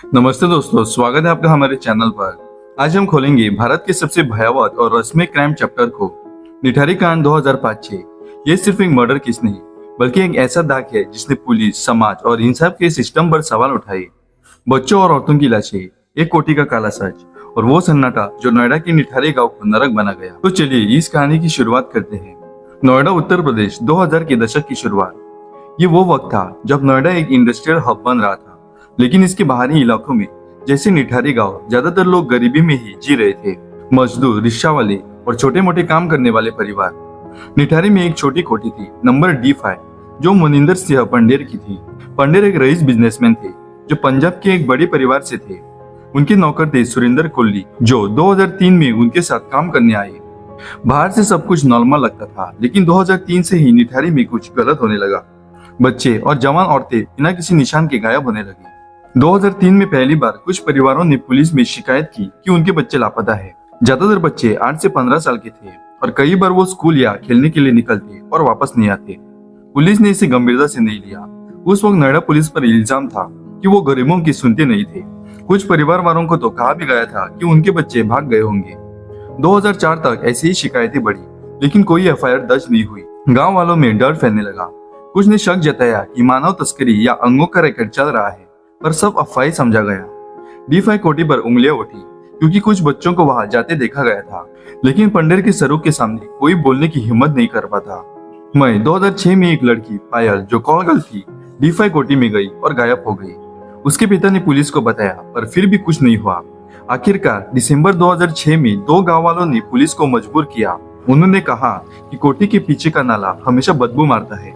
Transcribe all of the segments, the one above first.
नमस्ते दोस्तों, स्वागत है आपका हमारे चैनल पर। आज हम खोलेंगे भारत के सबसे भयावह और रहस्यमय क्राइम चैप्टर को, निठारी कांड 2005-6। ये सिर्फ एक मर्डर केस नहीं, बल्कि एक ऐसा दाग है जिसने पुलिस, समाज और इंसाफ के सिस्टम पर सवाल उठाए। बच्चों और औरतों की लाशें, एक कोटी का काला सच और वो सन्नाटा जो नोएडा के निठारी गांव को नरक बना गया। तो चलिए इस कहानी की शुरुआत करते हैं। नोएडा, उत्तर प्रदेश, 2000 के दशक की शुरुआत। ये वो वक्त था जब नोएडा एक इंडस्ट्रियल हब बन रहा था, लेकिन इसके बाहरी इलाकों में जैसे निठारी गांव, ज्यादातर लोग गरीबी में ही जी रहे थे। मजदूर, रिक्शा वाले और छोटे मोटे काम करने वाले परिवार। निठारी में एक छोटी कोठी थी, नंबर D5, जो मोनिंदर सिंह पंडेर की थी। पंडेर एक रईस बिजनेसमैन थे जो पंजाब के एक बड़े परिवार से थे। उनके नौकर थे सुरेंद्र कोहली, जो 2003 में उनके साथ काम करने आए। बाहर से सब कुछ नॉर्मल लगता था, लेकिन 2003 से ही निठारी में कुछ गलत होने लगा। बच्चे और जवान औरतें बिना किसी निशान के गायब होने लगी। 2003 में पहली बार कुछ परिवारों ने पुलिस में शिकायत की कि उनके बच्चे लापता है। ज्यादातर बच्चे 8 से 15 साल के थे और कई बार वो स्कूल या खेलने के लिए निकलते और वापस नहीं आते। पुलिस ने इसे गंभीरता से नहीं लिया। उस वक्त नोएडा पुलिस पर इल्जाम था कि वो गरीबों की सुनते नहीं थे। कुछ परिवार वालों को तो कहा भी गया था कि उनके बच्चे भाग गए होंगे। 2004 तक ऐसी ही शिकायतें बढ़ी, लेकिन कोई FIR दर्ज नहीं हुई। गाँव वालों में डर फैलने लगा। कुछ ने शक जताया कि मानव तस्करी या अंगों का रैकेट चल रहा है, पर सब अफवाह समझा गया। D5 कोठी पर उंगलियां उठी क्योंकि कुछ बच्चों को वहां जाते देखा गया था, लेकिन पंडेर के सरूख के सामने कोई बोलने की हिम्मत नहीं कर पाता। मई 2006 में एक लड़की पायल, जो कॉल गर्ल थी, D5 कोठी में गई और गायब हो गई। उसके पिता ने पुलिस को बताया, पर फिर भी कुछ नहीं हुआ। आखिरकार दिसंबर 2006 में 2 गाँव वालों ने पुलिस को मजबूर किया। उन्होंने कहा कि कोठी के पीछे का नाला हमेशा बदबू मारता है।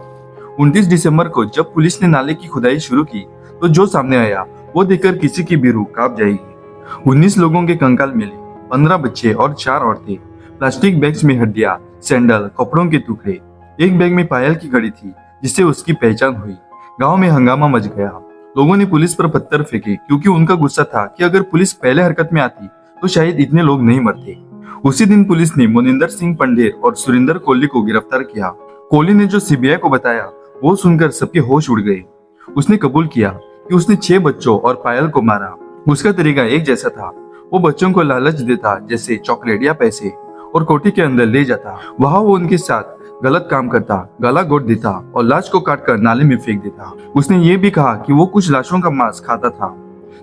29 दिसंबर को जब पुलिस ने नाले की खुदाई शुरू की, तो जो सामने आया वो देखकर किसी की भी रूह कांप जाएगी। 19 लोगों के कंकाल मिले, 15 बच्चे और 4 औरतें। प्लास्टिक बैग्स में हड्डियां, सैंडल, कपड़ों के टुकड़े। एक बैग में पायल की घड़ी थी, जिससे उसकी पहचान हुई। गांव में हंगामा मच गया। लोगों ने पुलिस पर पत्थर फेंके, क्योंकि उनका गुस्सा था कि अगर पुलिस पहले हरकत में आती तो शायद इतने लोग नहीं मरते। उसी दिन पुलिस ने मोनिंदर सिंह पंडेर और सुरेंद्र कोहली को गिरफ्तार किया। कोहली ने जो CBI को बताया, वो सुनकर सबके होश उड़ गए। उसने कबूल किया कि उसने 6 बच्चों और पायल को मारा। उसका तरीका एक जैसा था। वो बच्चों को लालच देता, जैसे चॉकलेट या पैसे, और कोठी के अंदर ले जाता। वहां वो उनके साथ गलत काम करता, गला घोट देता और लाश को काटकर नाले में फेंक देता। उसने ये भी कहा कि वो कुछ लाशों का मांस खाता था,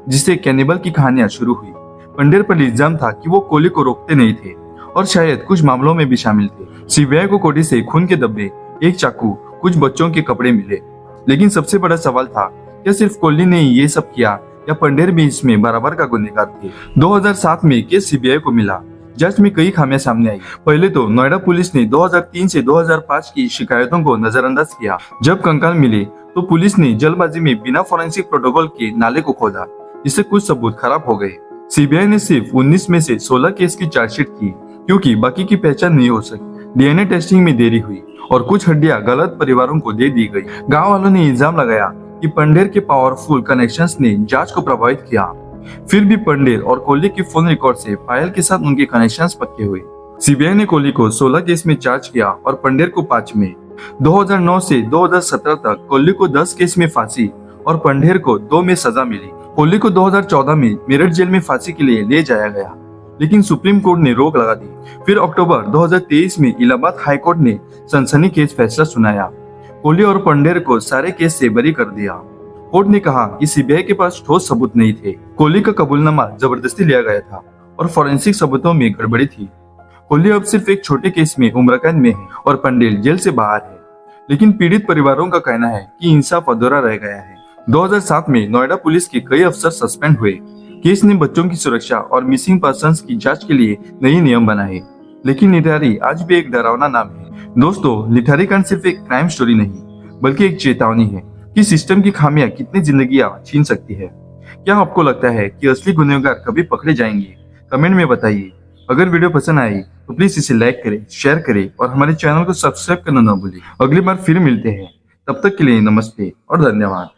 जिससे कैनिबल की कहानियां शुरू हुई। पंडेर पर इल्जाम था कि वो कोहली को रोकते नहीं थे और शायद कुछ मामलों में भी शामिल थे। CBI को कोठी से खून के धब्बे, एक चाकू, कुछ बच्चों के कपड़े मिले। लेकिन सबसे बड़ा सवाल था, क्या सिर्फ कोहली ने ये सब किया या पंडेर भी इसमें बराबर का गुनहगार थे? 2007 में केस CBI को मिला। जांच में कई खामियां सामने आई। पहले तो नोएडा पुलिस ने 2003 से 2005 की शिकायतों को नजरअंदाज किया। जब कंकाल मिले तो पुलिस ने जल्दबाजी में बिना फॉरेंसिक प्रोटोकॉल के नाले को खोदा, जिससे कुछ सबूत खराब हो गए। CBI ने सिर्फ 19 में से 16 केस की चार्जशीट की, क्योंकि बाकी की पहचान नहीं हो सकी। DNA टेस्टिंग में देरी हुई और कुछ हड्डियां गलत परिवारों को दे दी गई। गांव वालों ने इल्जाम लगाया कि पंडेर के पावरफुल कनेक्शंस ने जांच को प्रभावित किया। फिर भी पंडेर और कोहली के फोन रिकॉर्ड से पायल के साथ उनके कनेक्शंस पक्के हुए। CBI ने कोहली को 16 केस में चार्ज किया और पंडेर को 5 में। 2009 से 2017 तक कोहली को 10 केस में फांसी और पंडेर को 2 में सजा मिली। कोहली को 2014 में मेरठ जेल में फांसी के लिए ले जाया गया, लेकिन सुप्रीम कोर्ट ने रोक लगा दी। फिर अक्टूबर 2023 में इलाहाबाद हाई कोर्ट ने सनसनीखेज फैसला सुनाया। कोहली और पंडेर को सारे केस से बरी कर दिया। कोर्ट ने कहा कि CBI के पास ठोस सबूत नहीं थे। कोहली का कबूलनामा जबरदस्ती लिया गया था और फॉरेंसिक सबूतों में गड़बड़ी थी। कोहली अब सिर्फ एक छोटे केस में उम्र कैद में है और पंडेर जेल से बाहर है, लेकिन पीड़ित परिवारों का कहना है कि इंसाफ अधूरा रह गया है। 2007 में नोएडा पुलिस के कई अफसर सस्पेंड हुए। केस ने बच्चों की सुरक्षा और मिसिंग पर्संस की जांच के लिए नए नियम बनाए, लेकिन निठारी आज भी एक डरावना नाम है। दोस्तों, निठारी कांड सिर्फ एक क्राइम स्टोरी नहीं, बल्कि एक चेतावनी है कि सिस्टम की खामियां कितनी जिंदगियां छीन सकती है। क्या आपको लगता है कि असली गुनहगार कभी पकड़े जाएंगे? कमेंट में बताइए। अगर वीडियो पसंद आई तो प्लीज इसे लाइक करें, शेयर करें और हमारे चैनल को सब्सक्राइब करना न भूलें। अगली बार फिर मिलते हैं, तब तक के लिए नमस्ते और धन्यवाद।